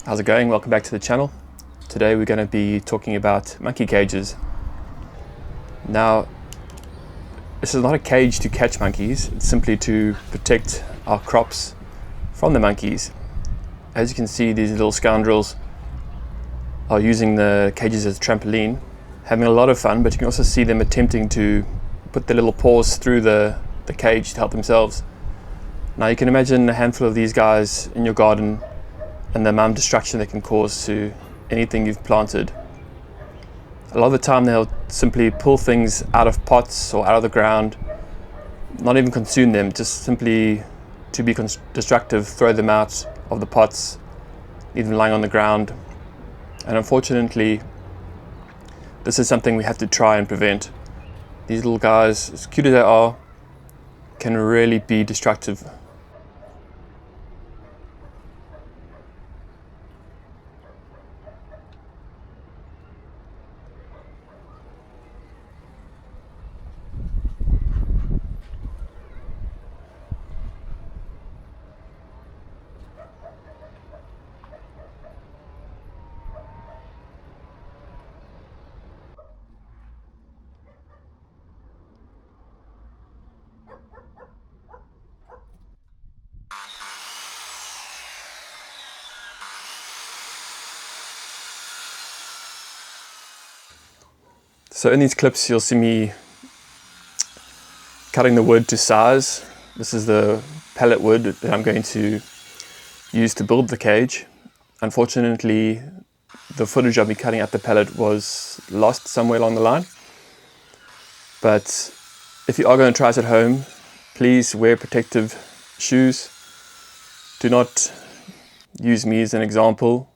How's it going? Welcome back to the channel. Today we're going to be talking about monkey cages. Now, this is not a cage to catch monkeys, it's simply to protect our crops from the monkeys. As you can see, these little scoundrels are using the cages as a trampoline, having a lot of fun, but you can also see them attempting to put their little paws through the cage to help themselves. Now you can imagine a handful of these guys in your garden and the amount of destruction they can cause to anything you've planted. A lot of the time they'll simply pull things out of pots or out of the ground, not even consume them, just simply to be destructive, throw them out of the pots, leave them lying on the ground. And unfortunately, this is something we have to try and prevent. These little guys, as cute as they are, can really be destructive. So in these clips you'll see me cutting the wood to size. This is the pallet wood that I'm going to use to build the cage. Unfortunately, the footage of me cutting up the pallet was lost somewhere along the line. But if you are going to try this at home, please wear protective shoes. Do not use me as an example.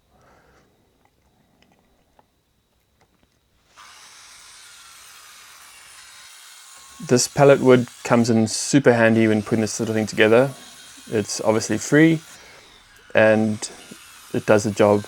This pallet wood comes in super handy when putting this sort of thing together. It's obviously free and it does the job.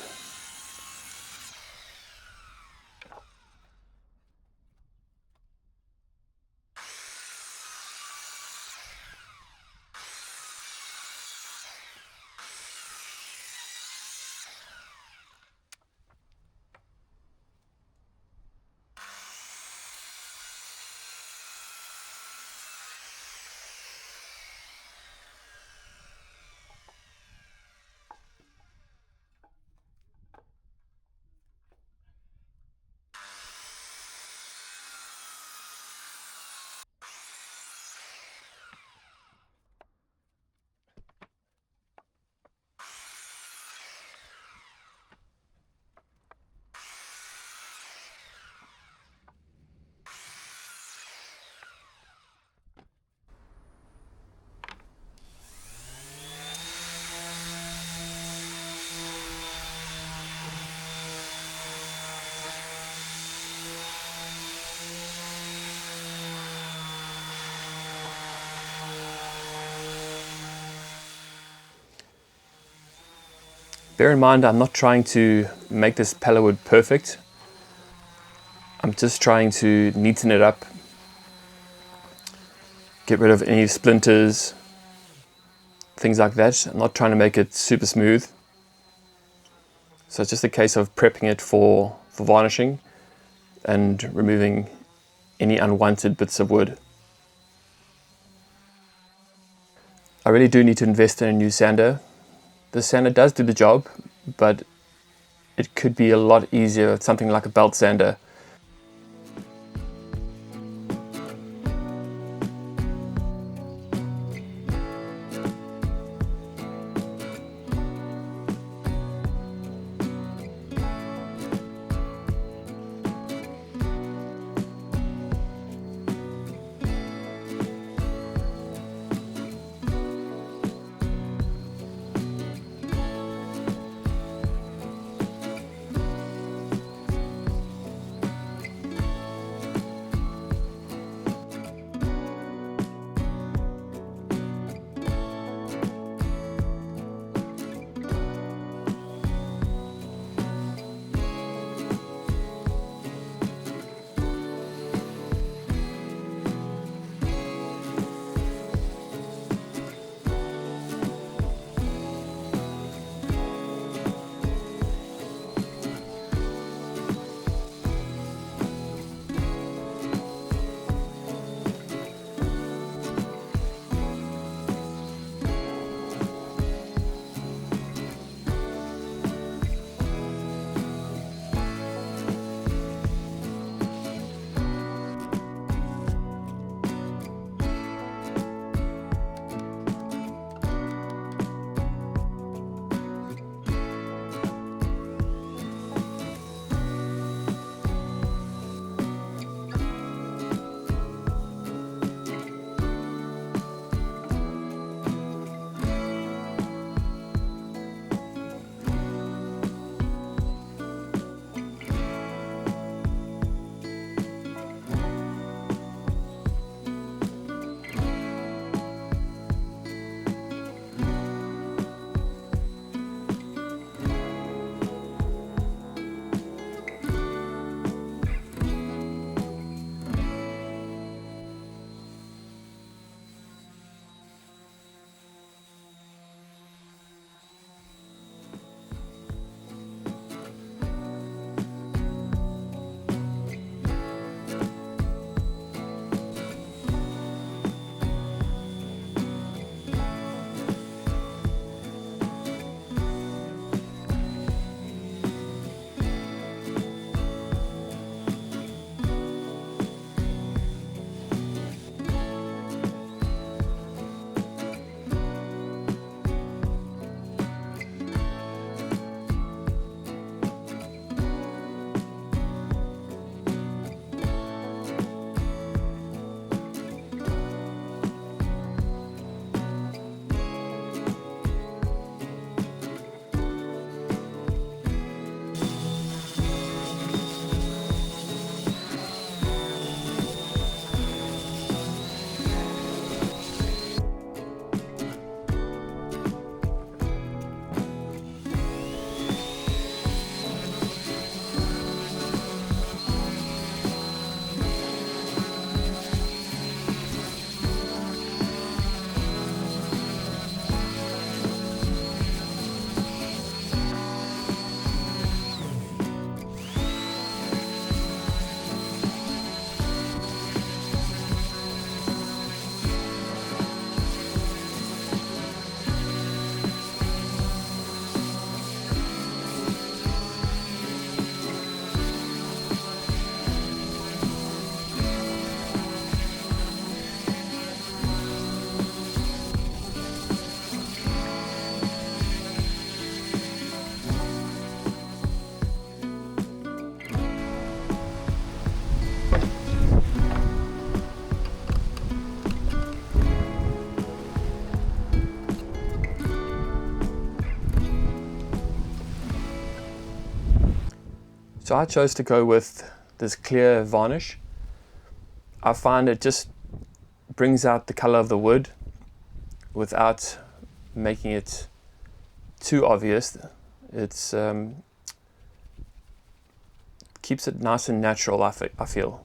Bear in mind, I'm not trying to make this pallet wood perfect. I'm just trying to neaten it up, get rid of any splinters, things like that. I'm not trying to make it super smooth. So it's just a case of prepping it for varnishing and removing any unwanted bits of wood. I really do need to invest in a new sander. The sander does do the job, but it could be a lot easier with something like a belt sander. So I chose to go with this clear varnish. I find it just brings out the color of the wood without making it too obvious. It's keeps it nice and natural, I feel.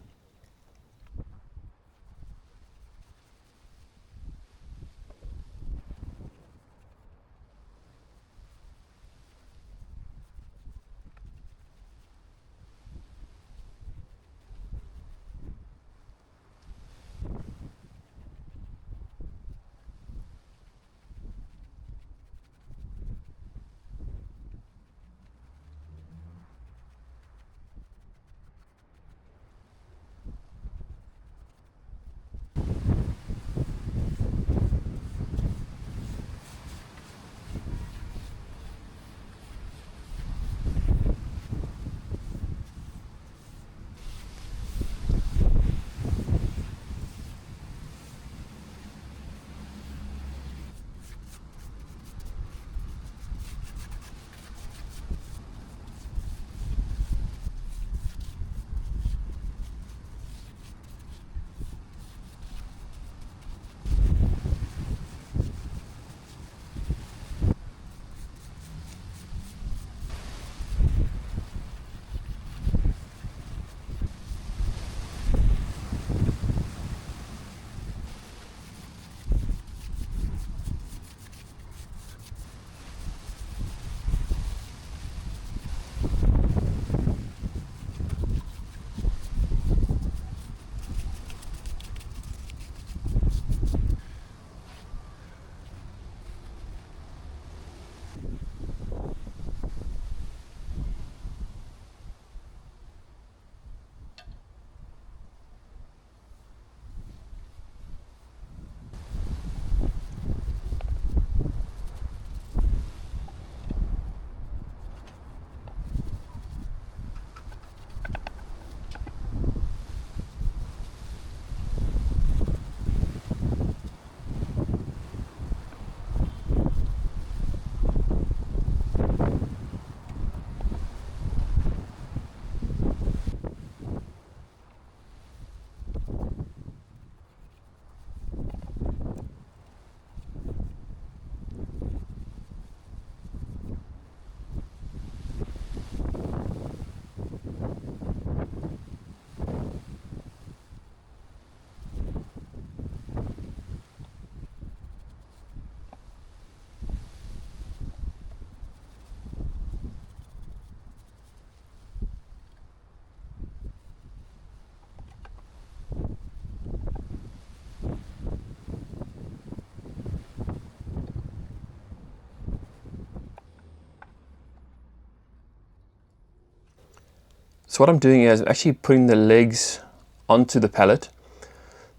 So what I'm doing is I'm actually putting the legs onto the pallet.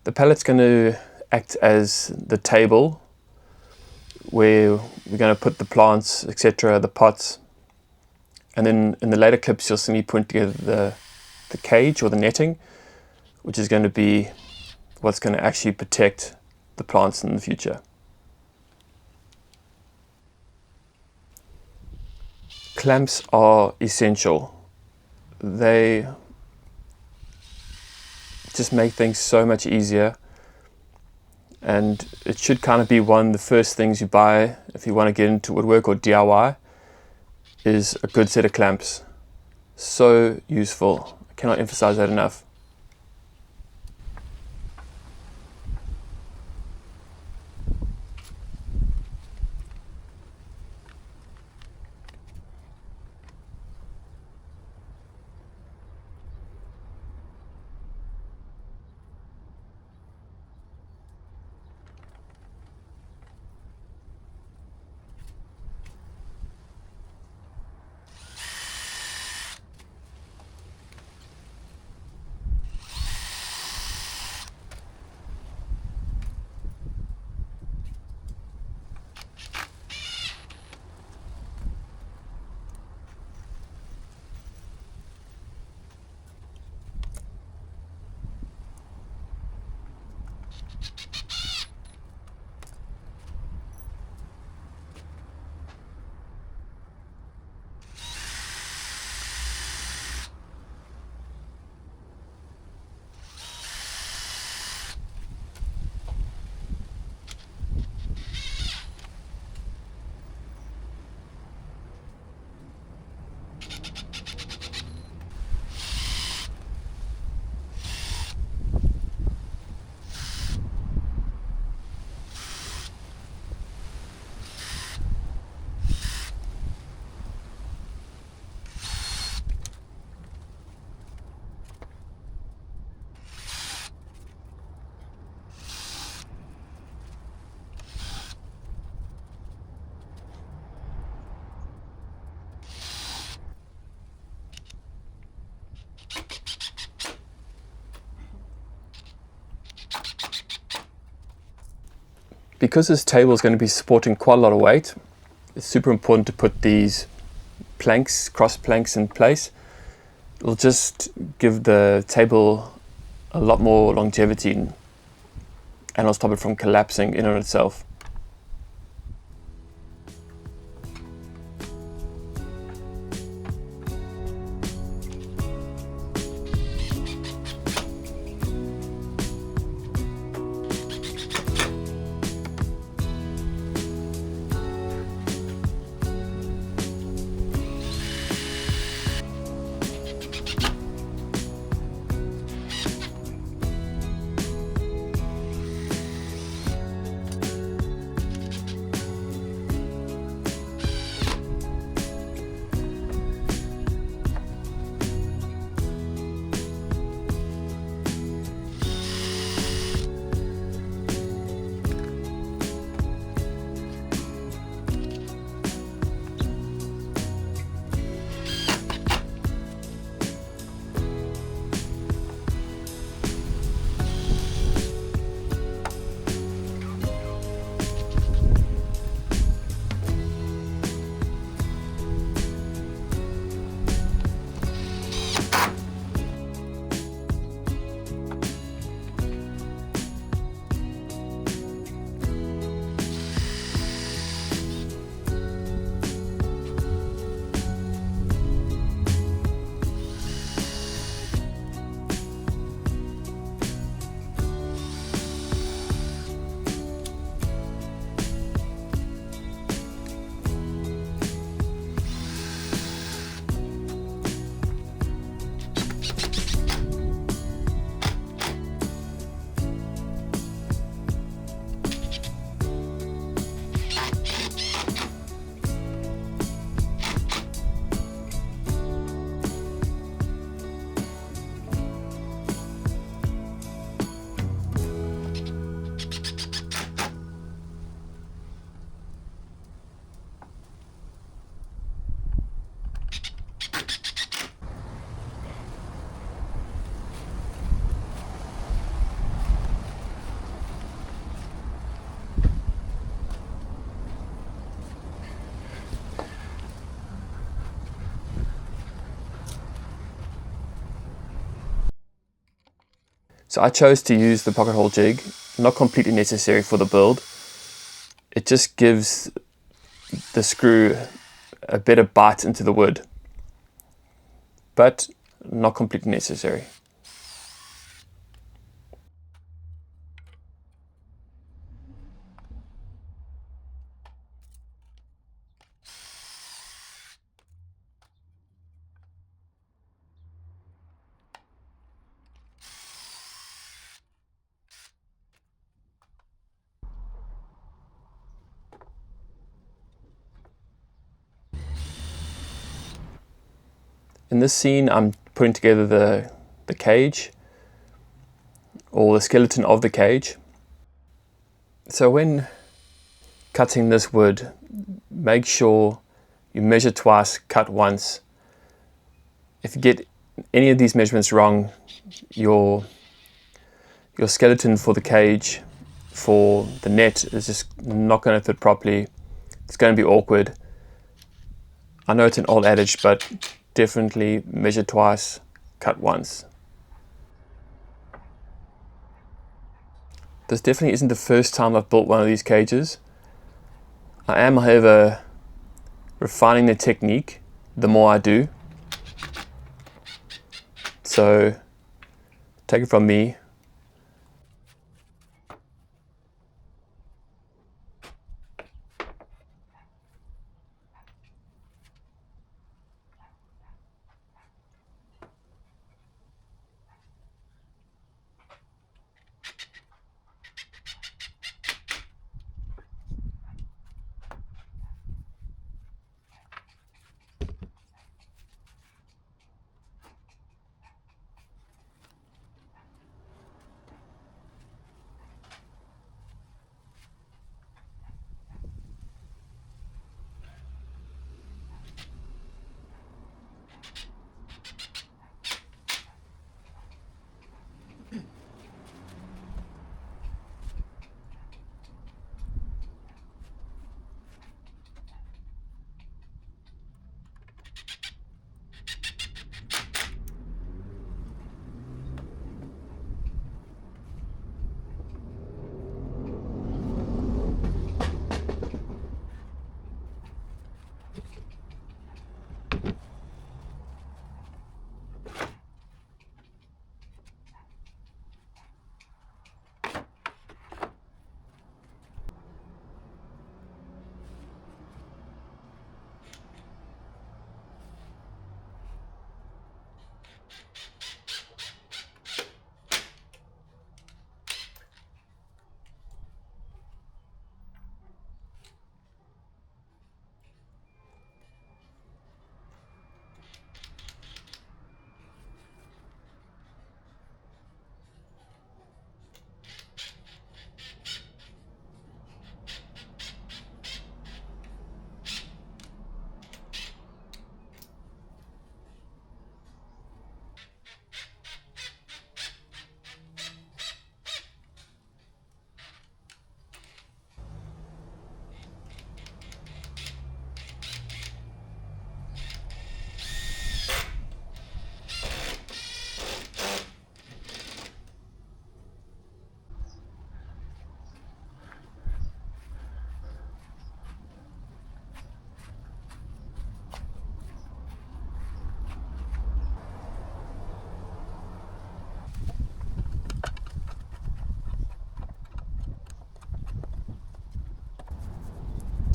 The pallet's going to act as the table where we're going to put the plants, etc., the pots. And then in the later clips, you'll see me put together the cage or the netting, which is going to be what's going to actually protect the plants in the future. Clamps are essential. They just make things so much easier, and it should kind of be one of the first things you buy if you want to get into woodwork or DIY is a good set of clamps. So useful. I cannot emphasize that enough. Because this table is going to be supporting quite a lot of weight, it's super important to put these planks, cross planks in place. It'll just give the table a lot more longevity and it'll stop it from collapsing in on itself. So I chose to use the pocket hole jig, not completely necessary for the build. It just gives the screw a better bite into the wood, but not completely necessary. In this scene, I'm putting together the cage, or the skeleton of the cage. So when cutting this wood, make sure you measure twice, cut once. If you get any of these measurements wrong, your skeleton for the cage, for the net, is just not going to fit properly. It's going to be awkward. I know it's an old adage, but definitely measure twice, cut once. This definitely isn't the first time I've built one of these cages. I am, however, refining the technique the more I do. So take it from me.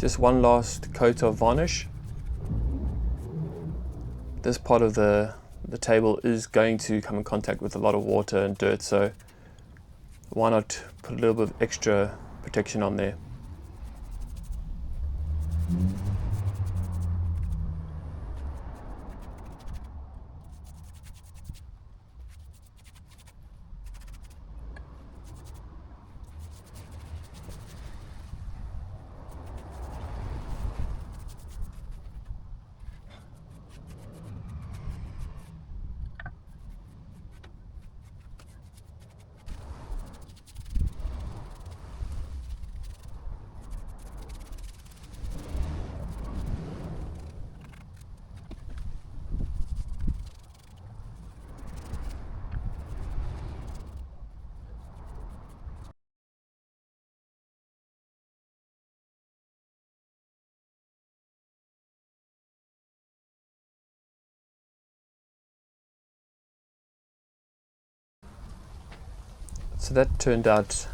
Just one last coat of varnish. This part of the table is going to come in contact with a lot of water and dirt, so why not put a little bit of extra protection on there. So that turned out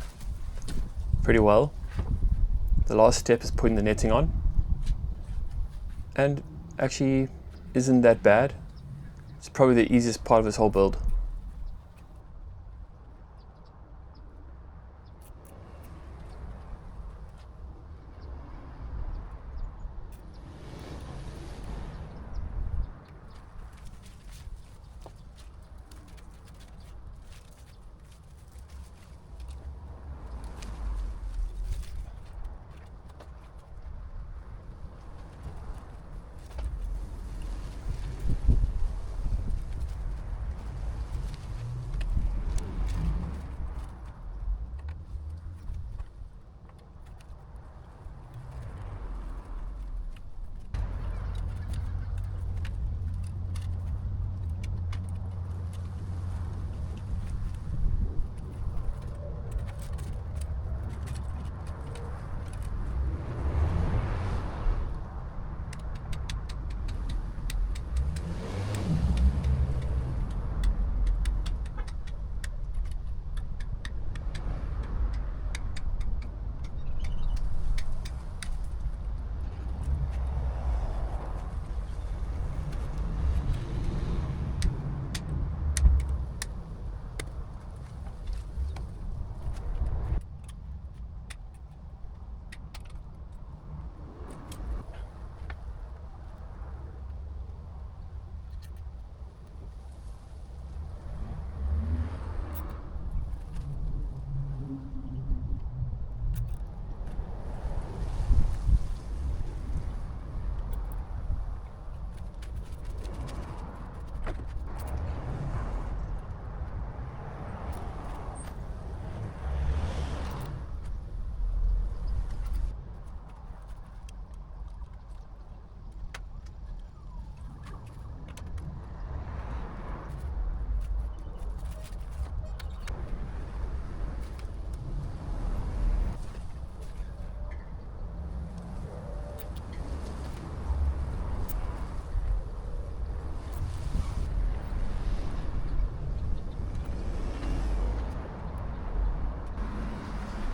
pretty well. The last step is putting the netting on, and actually isn't that bad. It's probably the easiest part of this whole build.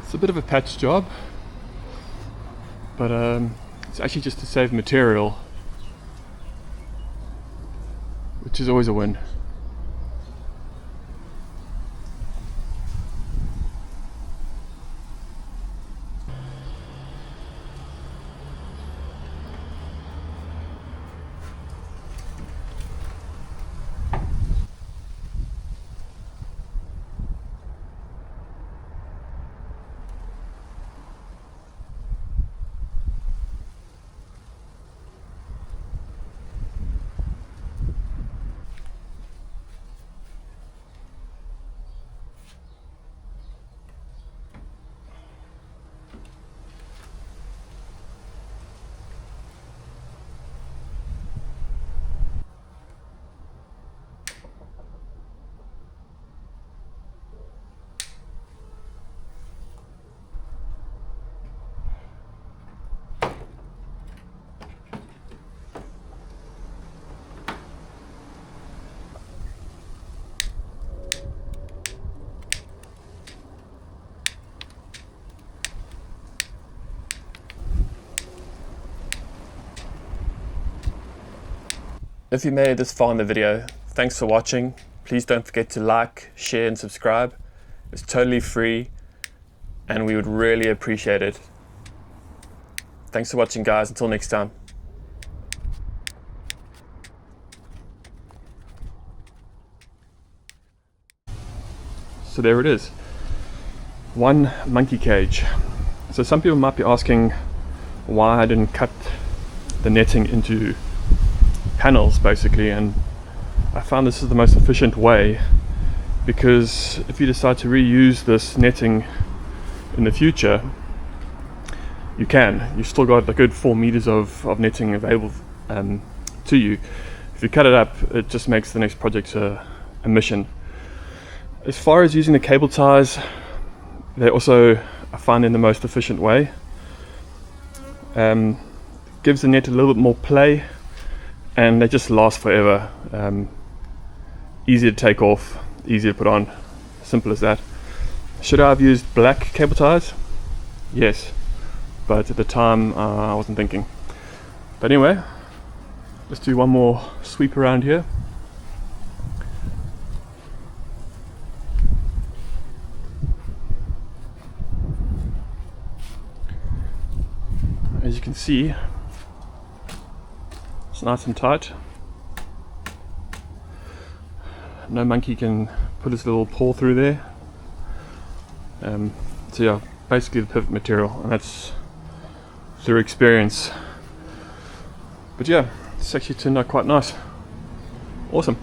It's a bit of a patch job, but it's actually just to save material, which is always a win. If you made it this far in the video, thanks for watching. Please don't forget to like, share and subscribe. It's totally free and we would really appreciate it. Thanks for watching, guys. Until next time. So there it is. One monkey cage. So some people might be asking why I didn't cut the netting into panels basically, and I found this is the most efficient way, because if you decide to reuse this netting in the future, you can. You've still got a good 4 meters of netting available to you. If you cut it up, it just makes the next project a mission. As far as using the cable ties, they also I find in the most efficient way. Gives the net a little bit more play, and they just last forever. Easy to take off, easy to put on, simple as that. Should I have used black cable ties? Yes, but at the time I wasn't thinking. But anyway, let's do one more sweep around here. As you can see, it's nice and tight. No monkey can put his little paw through there. So yeah, basically the perfect material, and that's through experience. But yeah, it's actually turned out quite nice. Awesome.